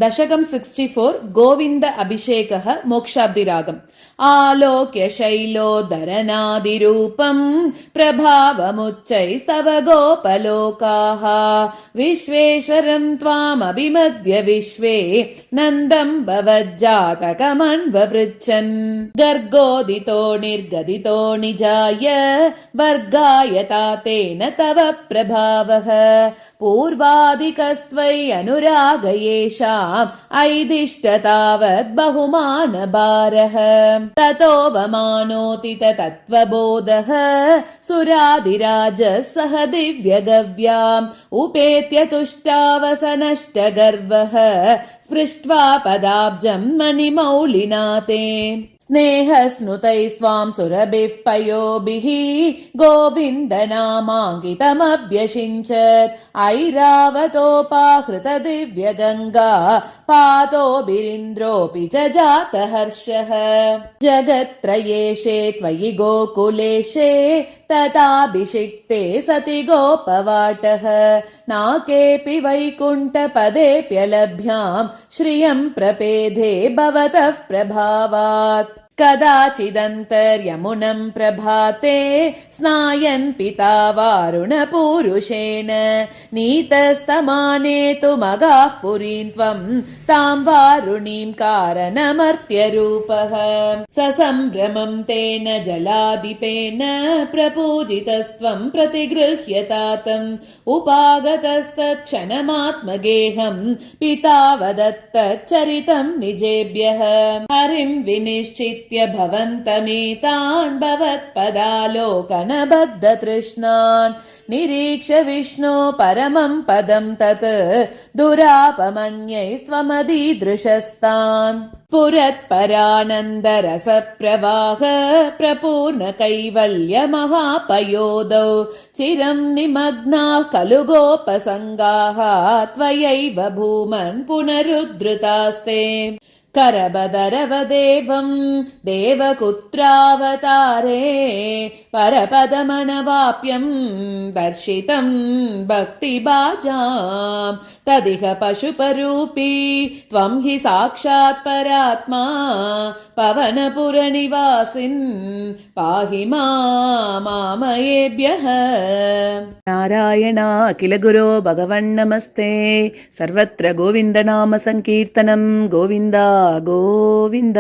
दशकं 64 गोविन्द अभिषेकः मोक्षाब्दिरागम्। आलोक्य शैलोदरनादिरूपं प्रभावमुच्चैस्तव गोपलोकाः विश्वेश्वरं त्वामभिमद्य विश्वे नन्दं भवज्जातकमन्वपृच्छन्। गर्गोदितो निर्गदितो निजाय वर्गाय तातेन तव प्रभावः पूर्वादिकस्त्वयि अनुराग येषाम् ऐदिष्ट तावद् बहुमानभारः ततोऽवमानोति तत्त्वबोधः सुरादिराजः सह दिव्यगव्याम् उपेत्य तुष्टावसनष्टगर्वः स्पृष्ट्वा पदाब्जं मणिमौलिना ते स्नेहस्नुतैस्त्वां सुरभिः पयोभिः गोविन्दनामाङ्कितमभ्यषिञ्चत् ऐरावतोपाहृत दिव्यगङ्गा पातोभिरिन्द्रोऽपि च जातहर्षः जगत्त्रयेशे त्वयि गोकुलेशे तथाभिषिक्ते सति गोपवाटः नाकेऽपि वैकुण्ठपदेऽप्यलभ्यां श्रियं प्रपेदे भवतः प्रभावात् कदाचिदन्तर्यमुनं प्रभाते स्नायन् पिता वारुणपूरुषेण नीतस्तमाने तु मगाः पुरीं त्वं तां वारुणीं कारणमर्त्यरूपः ससम्भ्रमं तेन जलादिपेन प्रपूजितस्त्वं प्रतिगृह्यतातम् उपागतस्तत्क्षणमात्मगेहं पिता वदत्तच्चरितं निजेभ्यः हरिं विनिश्चित्य भवन्तमेतान् भवत्पदालोकनबद्धतृष्णान् निरीक्ष विष्णो परमं पदं तत् दुरापमन्यैस्त्वमदीदृशस्तान् स्फुरत्परानन्दरसप्रवाह प्रपूर्ण कैवल्य महापयोदौ चिरं निमग्नाः खलु गोपसङ्गाः त्वयैव भूमन् पुनरुद्धृतास्ते करबदरवदेवं देवकुत्रावतारे परपदमनवाप्यं दर्शितं भक्तिभाजां तदिह पशुपरूपी त्वं हि साक्षात् परात्मा पवनपुरनिवासिन् पाहि मामयेभ्यः। नारायण अखिल गुरो भगवन्नमस्ते। सर्वत्र गोविन्दनाम संकीर्तनं गोविन्द गोविन्द।